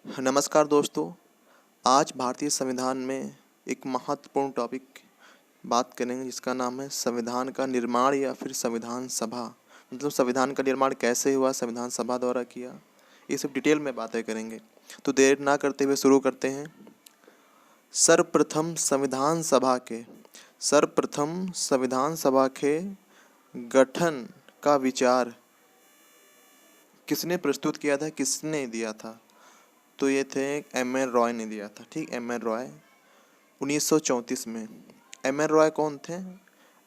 नमस्कार दोस्तों। आज भारतीय संविधान में एक महत्वपूर्ण टॉपिक बात करेंगे जिसका नाम है संविधान का निर्माण या फिर संविधान सभा। मतलब संविधान का निर्माण कैसे हुआ, संविधान सभा द्वारा किया, ये सब डिटेल में बातें करेंगे। तो देर ना करते हुए शुरू करते हैं। सर्वप्रथम संविधान सभा के गठन का विचार किसने प्रस्तुत किया था, किसने दिया था? तो ये थे एम.एन. रॉय ने दिया था। ठीक, एम.एन. रॉय 1934 में। एम.एन. रॉय कौन थे?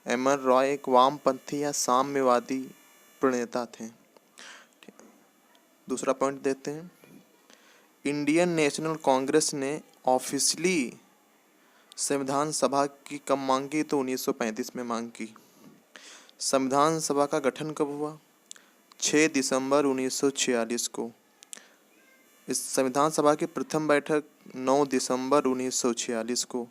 एम.एन. रॉय एक वामपंथी या साम्यवादी प्रणेता थे। दूसरा पॉइंट देते हैं। इंडियन नेशनल कांग्रेस ने ऑफिशियली संविधान सभा की कब मांग की? तो 1935 में मांग की। संविधान सभा का गठन कब हुआ? 6 दिसंबर 1946 को। इस संविधान सभा की प्रथम बैठक 9 दिसंबर 1946 को।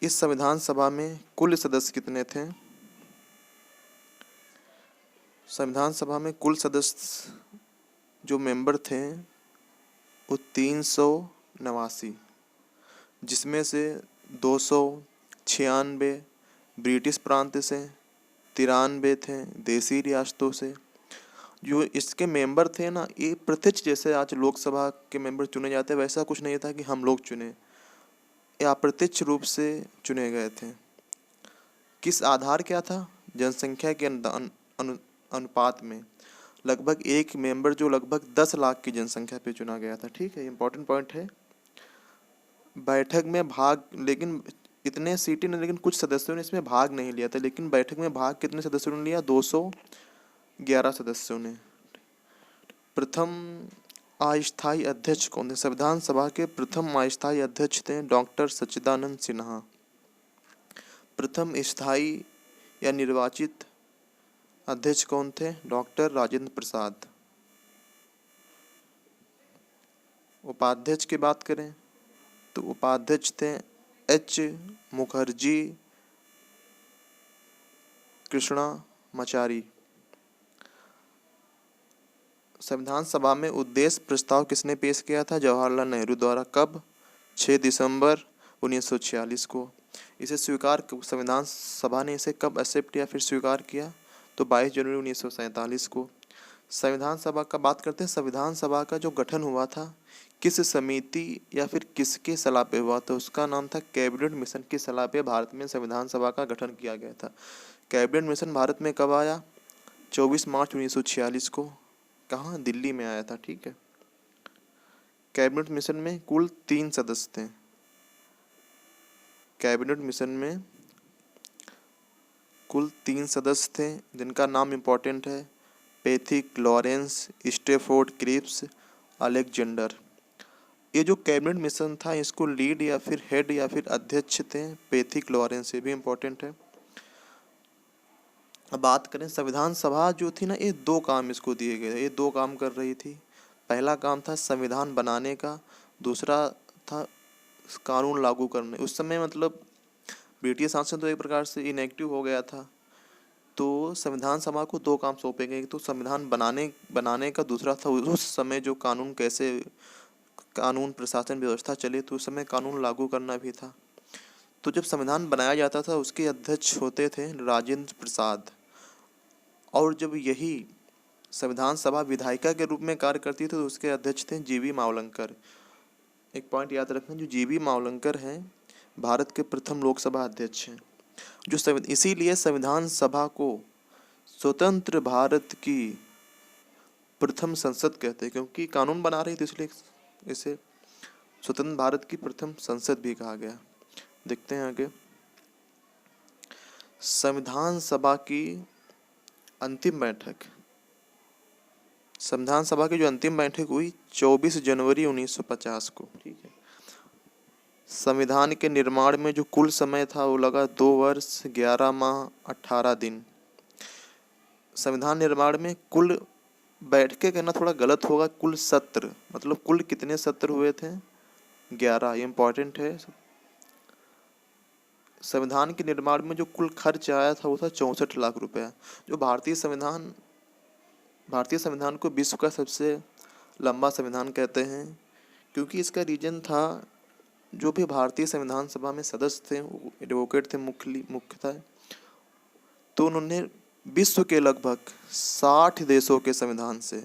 इस संविधान सभा में कुल सदस्य कितने थे? संविधान सभा में कुल सदस्य जो मेंबर थे वो 389, जिसमें से 296 ब्रिटिश प्रांत से, 93 थे देसी रियासतों से। जो इसके मेंबर थे ना, ये प्रत्यक्ष जैसे आज लोकसभा के मेंबर चुने जाते हैं वैसा कुछ नहीं था कि हम लोग चुने, ये अप्रत्यक्ष रूप से चुने गए थे। किस आधार क्या था? जनसंख्या के अनुपात में लगभग एक मेंबर जो लगभग 10 लाख की जनसंख्या पे चुना गया था। ठीक है, इंपॉर्टेंट पॉइंट है। बैठक में भाग, लेकिन इतने सीटें ने, लेकिन कुछ सदस्यों ने इसमें भाग नहीं लिया था। लेकिन बैठक में भाग कितने सदस्यों ने लिया? 211 सदस्यों ने। प्रथम अस्थायी अध्यक्ष कौन थे? संविधान सभा के प्रथम अस्थायी अध्यक्ष थे डॉक्टर सच्चिदानंद सिन्हा। प्रथम स्थायी या निर्वाचित अध्यक्ष कौन थे? डॉक्टर राजेंद्र प्रसाद। उपाध्यक्ष की बात करें तो उपाध्यक्ष थे एच मुखर्जी कृष्णामाचारी। संविधान सभा में उद्देश्य प्रस्ताव किसने पेश किया था? जवाहरलाल नेहरू द्वारा। कब? 6 दिसंबर 1946 को। इसे स्वीकार, संविधान सभा ने इसे कब एक्सेप्ट या फिर स्वीकार किया? तो 22 जनवरी 1947 को। संविधान सभा का बात करते हैं। संविधान सभा का जो गठन हुआ था किस समिति या फिर किसके सलाह पे हुआ? तो उसका नाम था कैबिनेट मिशन की सलाह पे भारत में संविधान सभा का गठन किया गया था। कैबिनेट मिशन भारत में कब आया? 24 मार्च 1946 को। कहाँ? दिल्ली में आया था। ठीक है। कैबिनेट मिशन में कुल 3 सदस्य थे। कैबिनेट मिशन में कुल 3 सदस्य थे जिनका नाम इम्पोर्टेंट है। Pethick Lawrence, Stafford Cripps, Alexander. ये जो कैबिनेट मिशन था इसको लीड या फिर हेड या फिर अध्यक्ष थे पैथिक लॉरेंस। ये भी इम्पोर्टेंट है। अब बात करें, संविधान सभा जो थी ना, ये 2 काम इसको दिए गए। ये 2 काम कर रही थी। पहला काम था संविधान बनाने का, दूसरा था कानून लागू करने। उस समय मतलब ब्रिटिश शासन तो एक प्रकार से इनएक्टिव हो गया था, तो संविधान सभा को 2 काम सौंपे गए। तो संविधान बनाने का, दूसरा था उस समय जो कानून, कैसे कानून प्रशासन व्यवस्था चले, तो उस समय कानून लागू करना भी था। तो जब संविधान बनाया जाता था उसके अध्यक्ष होते थे राजेंद्र प्रसाद, और जब यही संविधान सभा विधायिका के रूप में कार्य करती थी तो उसके अध्यक्ष थे जी.वी. मावलंकर। एक पॉइंट याद रखना, जो जी.वी. मावलंकर हैं भारत के प्रथम लोकसभा अध्यक्ष हैं। जो इसीलिए संविधान सभा को स्वतंत्र भारत की प्रथम संसद कहते हैं, क्योंकि कानून बना रही थी, इसलिए इसे स्वतंत्र भारत की प्रथम संसद भी कहा गया। देखते हैं आगे। संविधान सभा की अंतिम बैठक, संविधान सभा की जो अंतिम बैठक हुई 24 जनवरी 1950 को। ठीक है। संविधान के निर्माण में जो कुल समय था वो लगा 2 वर्ष 11 माह 18 दिन। संविधान निर्माण में कुल बैठकें कहना थोड़ा गलत होगा, कुल सत्र, मतलब कुल कितने सत्र हुए थे? 11। ये इम्पॉर्टेंट है। संविधान के निर्माण में जो कुल खर्च आया था वो था 64 लाख रुपया। जो भारतीय संविधान को विश्व का सबसे लंबा संविधान कहते हैं क्योंकि इसका रीजन था, जो भी भारतीय संविधान सभा में सदस्य थे वो एडवोकेट थे मुख्यतः, तो उन्होंने विश्व के लगभग 60 देशों के संविधान से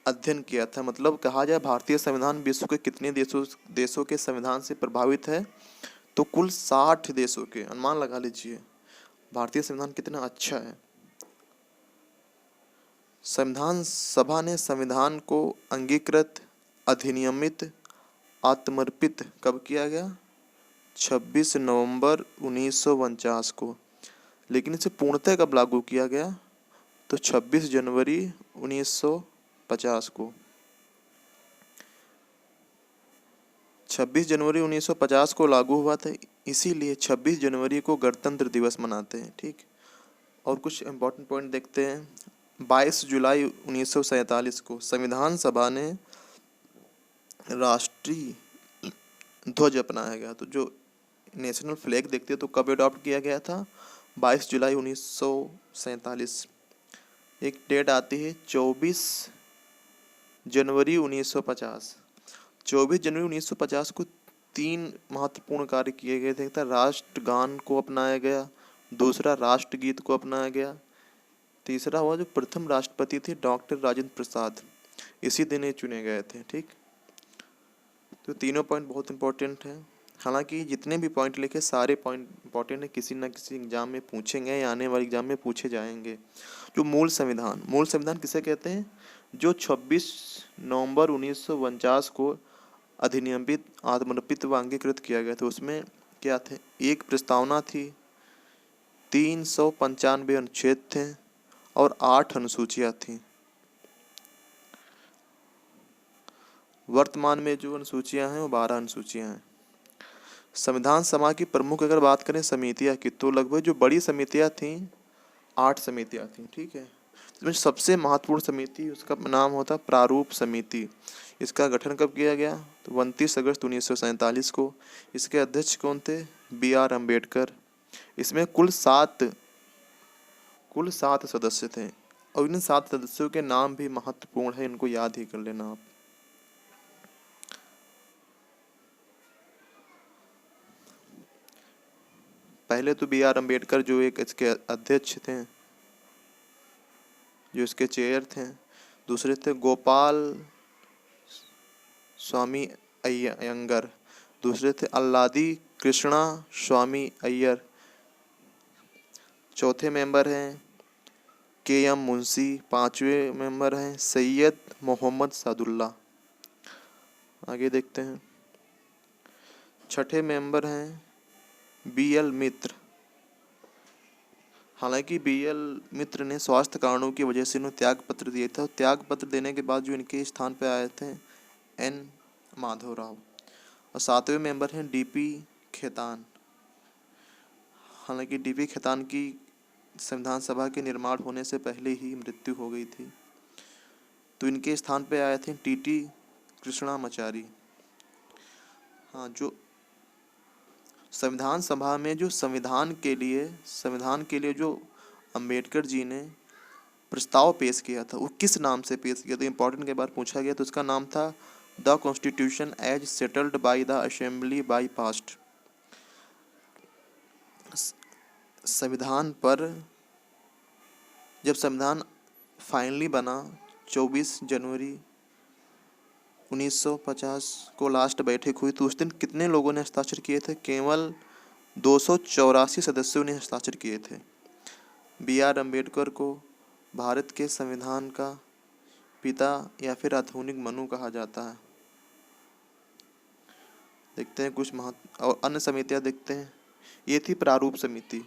अध्ययन किया था। मतलब कहा जाए भारतीय संविधान विश्व के कितने देशों के संविधान से प्रभावित है, तो कुल 60 देशों के। अनुमान लगा लीजिए भारतीय संविधान कितना अच्छा है। संविधान सभा ने संविधान को अंगीकृत, अधिनियमित, आत्मर्पित कब किया गया? 26 नवंबर 1949 को। लेकिन इसे पूर्णतः कब लागू किया गया? तो 26 जनवरी 1950 को। 26 जनवरी 1950 को लागू हुआ था, इसीलिए 26 जनवरी को गणतंत्र दिवस मनाते हैं। ठीक, और कुछ इम्पोर्टेंट पॉइंट देखते हैं। 22 जुलाई 1947 को संविधान सभा ने राष्ट्रीय ध्वज अपनाया गया। तो जो नेशनल फ्लैग देखते हैं तो कब अडॉप्ट किया गया था? 22 जुलाई 1947। एक डेट आती है 24 जनवरी 1950। 24 जनवरी 1950 को 3 महत्वपूर्ण कार्य किए गए थे। एक था राष्ट्रगान को अपनाया गया, दूसरा राष्ट्रगीत को अपनाया गया, तीसरा हुआ जो प्रथम राष्ट्रपति थे डॉक्टर राजेंद्र प्रसाद, इसी दिन ये चुने गए थे। ठीक, तो तीनों पॉइंट बहुत इंपॉर्टेंट हैं। हालांकि जितने भी पॉइंट लिखे सारे पॉइंट इंपॉर्टेंट है, किसी न किसी एग्जाम में पूछेंगे या आने वाले एग्जाम में पूछे जाएंगे। जो मूल संविधान किसे कहते हैं? जो 26 नवंबर 1949 को अधिनियमित, आत्मर्पित व अंगीकृत किया गया था। उसमें क्या थे? एक प्रस्तावना थी, 395 अनुच्छेद थे और 8 अनुसूचियां थीं। वर्तमान में जो अनुसूचियां हैं वो 12 अनुसूचियां हैं। संविधान सभा की प्रमुख अगर बात करें समितियां की, तो लगभग जो बड़ी समितियां थीं 8 समितियां थीं। ठीक है, इसमें सबसे महत्वपूर्ण समिति, उसका नाम होता प्रारूप समिति। इसका गठन कब किया गया? तो 29 अगस्त 1947 को। इसके अध्यक्ष कौन थे? BR अम्बेडकर। इसमें कुल सात सदस्य थे और इन 7 सदस्यों के नाम भी महत्वपूर्ण है, इनको याद ही कर लेना आप। पहले तो BR अम्बेडकर जो एक इसके अध्यक्ष थे, जो इसके चेयर थे। दूसरे थे गोपाल स्वामी अयंगर। दूसरे थे अल्लादी कृष्णा स्वामी अय्यर। चौथे मेंबर हैं KM मुंशी। 5वें मेंबर हैं सैयद मोहम्मद सादुल्ला। आगे देखते हैं। 6ठे मेंबर हैं BL मित्र। हालांकि BL मित्र ने स्वास्थ्य कारणों की वजह से इन्हें त्याग पत्र दिए थे। त्याग पत्र देने के बाद जो इनके स्थान पर आए थे N माधवराव। और 7वें मेंबर हैं DP खेतान। हालांकि DP खेतान की संविधान सभा के निर्माण होने से पहले ही मृत्यु हो गई थी, तो इनके स्थान पे आए थे TT कृष्णामाचारी। हाँ, जो संविधान सभा में जो संविधान के लिए जो अंबेडकर जी ने प्रस्ताव पेश किया था, वो किस नाम से पेश किया था? इम्पोर्टेंट के बार पूछा गया, तो उसका नाम था the constitution as settled by the assembly by past. संविधान पर जब संविधान फाइनली बना 24 जनवरी 1950 को लास्ट बैठक हुई, तो उस दिन कितने लोगों ने हस्ताक्षर किए थे? केवल 284 सदस्यों ने हस्ताक्षर किए थे। BR अम्बेडकर को भारत के संविधान का पिता या फिर आधुनिक मनु कहा जाता है। देखते हैं कुछ और अन्य समितियां देखते हैं। ये थी प्रारूप समिति।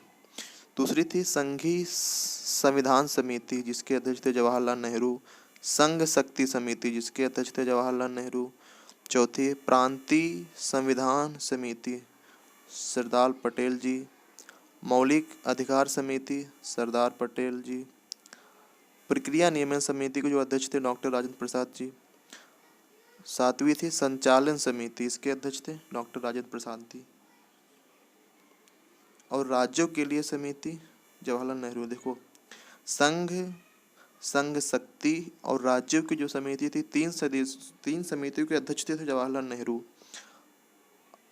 दूसरी थी संघीय संविधान समिति, जिसके अध्यक्ष थे जवाहरलाल नेहरू। संघ शक्ति समिति, जिसके अध्यक्ष थे जवाहरलाल नेहरू। चौथी प्रांतीय संविधान समिति, सरदार पटेल जी। मौलिक अधिकार समिति, सरदार पटेल जी। प्रक्रिया नियमन समिति के जो अध्यक्ष थे डॉक्टर राजेंद्र प्रसाद जी। 7वीं थी संचालन समिति, इसके अध्यक्ष थे डॉक्टर राजेंद्र प्रसाद जी। और राज्यों के लिए समिति जवाहरलाल नेहरू। देखो, संघ संघ शक्ति और राज्यों की जो समिति थी, 3 समितियों के अध्यक्ष थे जवाहरलाल नेहरू,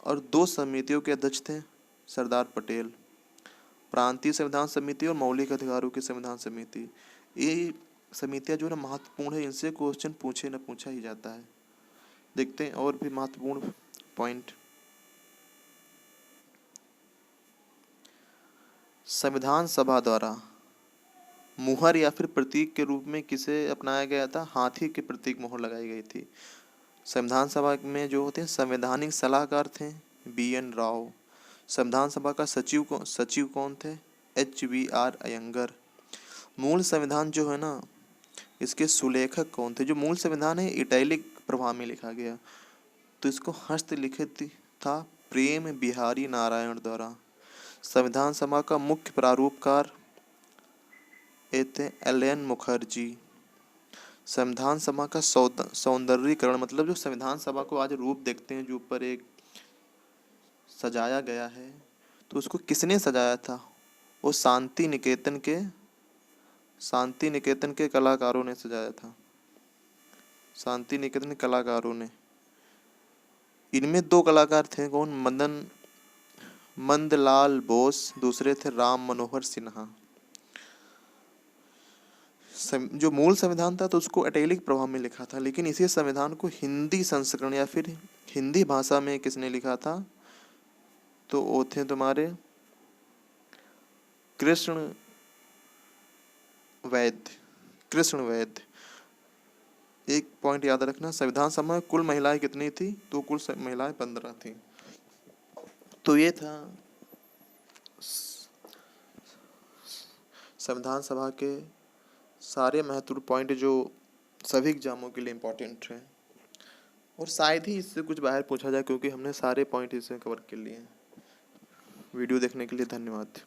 और 2 समितियों के अध्यक्ष थे सरदार पटेल। प्रांतीय संविधान समिति और मौलिक अधिकारों की संविधान समिति, ये समितियां जो है ना महत्वपूर्ण है, इनसे क्वेश्चन पूछे न पूछा ही जाता है। देखते हैं और भी महत्वपूर्ण पॉइंट। संविधान सभा द्वारा मुहर या फिर प्रतीक के रूप में किसे अपनाया गया था? हाथी के प्रतीक मुहर लगाई गई थी। संविधान सभा में जो होते हैं संवैधानिक सलाहकार थे BN राव। संविधान सभा का सचिव कौन थे? HVR अयंगर। मूल संविधान जो है ना, इसके सुलेखक कौन थे? जो मूल संविधान है इटैलिक प्रभाव में लिखा गया, तो इसको हस्तलिखित था प्रेम बिहारी नारायण द्वारा। संविधान सभा का मुख्य प्रारूपकार थे LN मुखर्जी। संविधान सभा का सौंदर्यीकरण, मतलब जो संविधान सभा को आज रूप देखते हैं, जो ऊपर एक सजाया गया है, तो उसको किसने सजाया था? वो शांति निकेतन के कलाकारों ने सजाया था। शांति निकेतन कलाकारों ने। इनमें 2 कलाकार थे, कौन? मंदलाल बोस, दूसरे थे राम मनोहर सिन्हा। जो मूल संविधान था तो उसको इटैलिक प्रभाव में लिखा था, लेकिन इसी संविधान को हिंदी संस्करण या फिर हिंदी भाषा में किसने लिखा था? तो वो थे तुम्हारे कृष्ण वैद्य। एक पॉइंट याद रखना, संविधान सभा में कुल महिलाएं कितनी थी? तो कुल महिलाएं 15 थी। तो ये था संविधान सभा के सारे महत्वपूर्ण पॉइंट जो सभी एग्जामों के लिए इम्पोर्टेंट हैं, और शायद ही इससे कुछ बाहर पूछा जाए, क्योंकि हमने सारे पॉइंट इससे कवर कर लिए हैं। वीडियो देखने के लिए धन्यवाद।